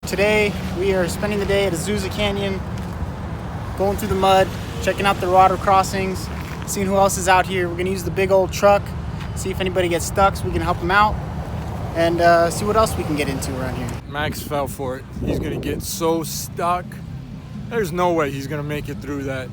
Today we are spending the day at Azusa Canyon, going through the mud, checking out the water crossings, seeing who else is out here. We're gonna use the big old truck, see if anybody gets stuck so we can help them out, and see what else we can get into around here. Max fell for it. He's gonna get so stuck. There's no way he's gonna make it through that.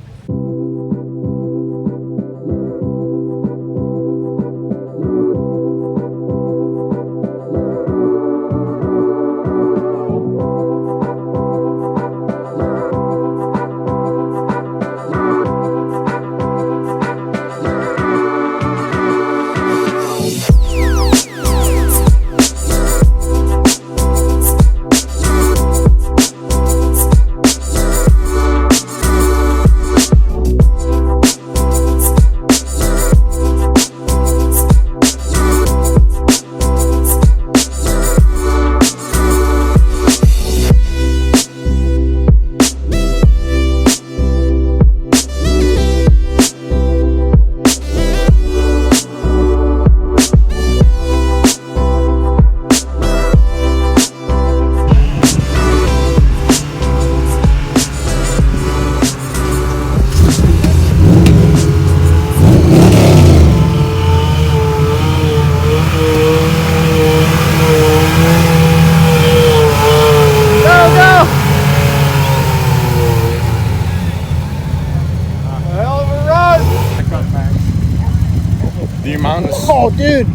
The amount of... Oh, dude!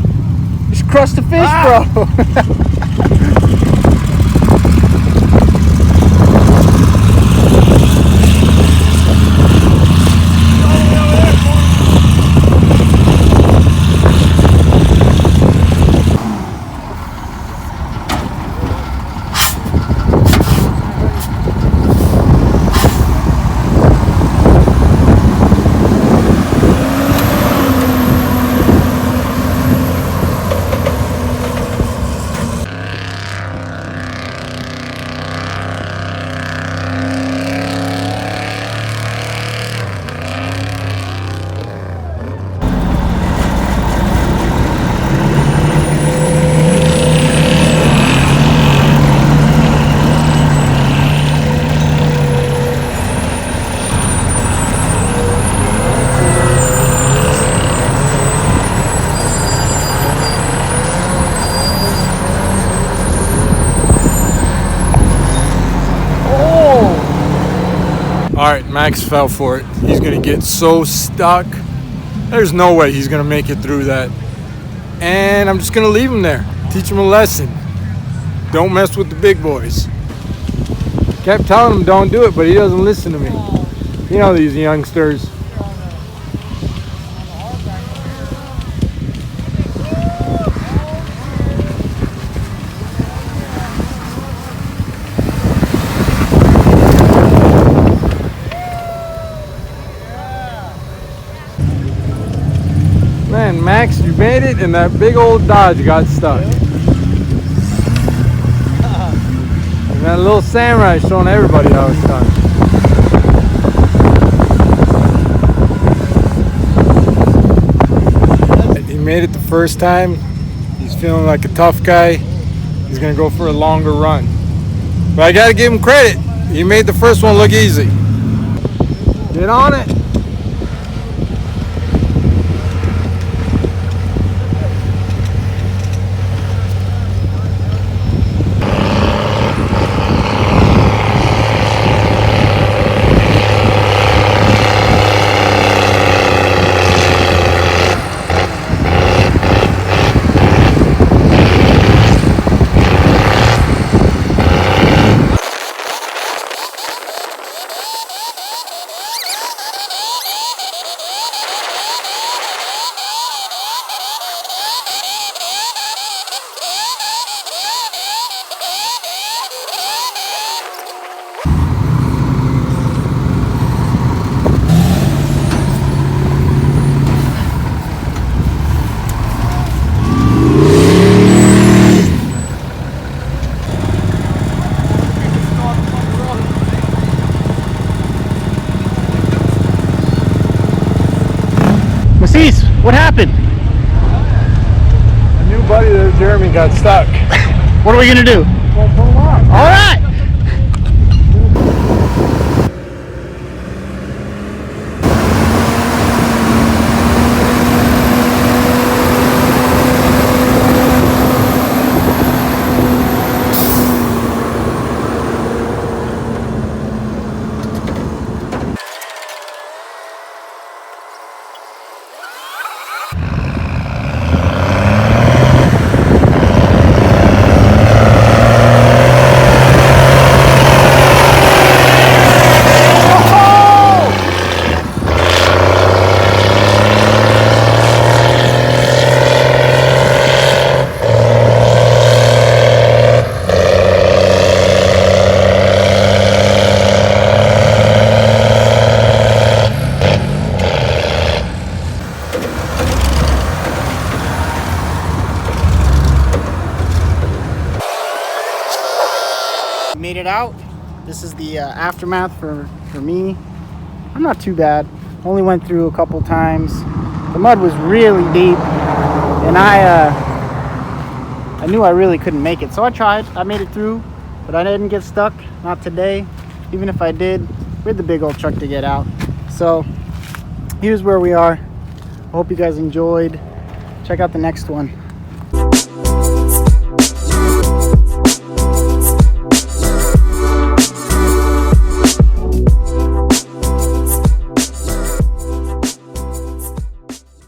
Just crushed the fish, bro! Alright, Max fell for it. He's gonna get so stuck. There's no way he's gonna make it through that. And I'm just gonna leave him there. Teach him a lesson. Don't mess with the big boys. Kept telling him don't do it, but he doesn't listen to me. You know these youngsters. Man, Max, you made it, and that big old Dodge got stuck. And that little Samurai showing everybody how it's done. He made it the first time. He's feeling like a tough guy. He's gonna go for a longer run. But I gotta give him credit. He made the first one look easy. Get on it. What happened? A new buddy there, Jeremy, got stuck. What are we gonna do? We'll pull him off. All right. made it out. This is the aftermath for me. I'm not too bad. Only went through a couple times. The mud was really deep, and I knew I really couldn't make it, so I tried. I made it through, but I didn't get stuck. Not today. Even if I did, we had the big old truck to get out. So here's where we are. I hope you guys enjoyed. Check out the next one.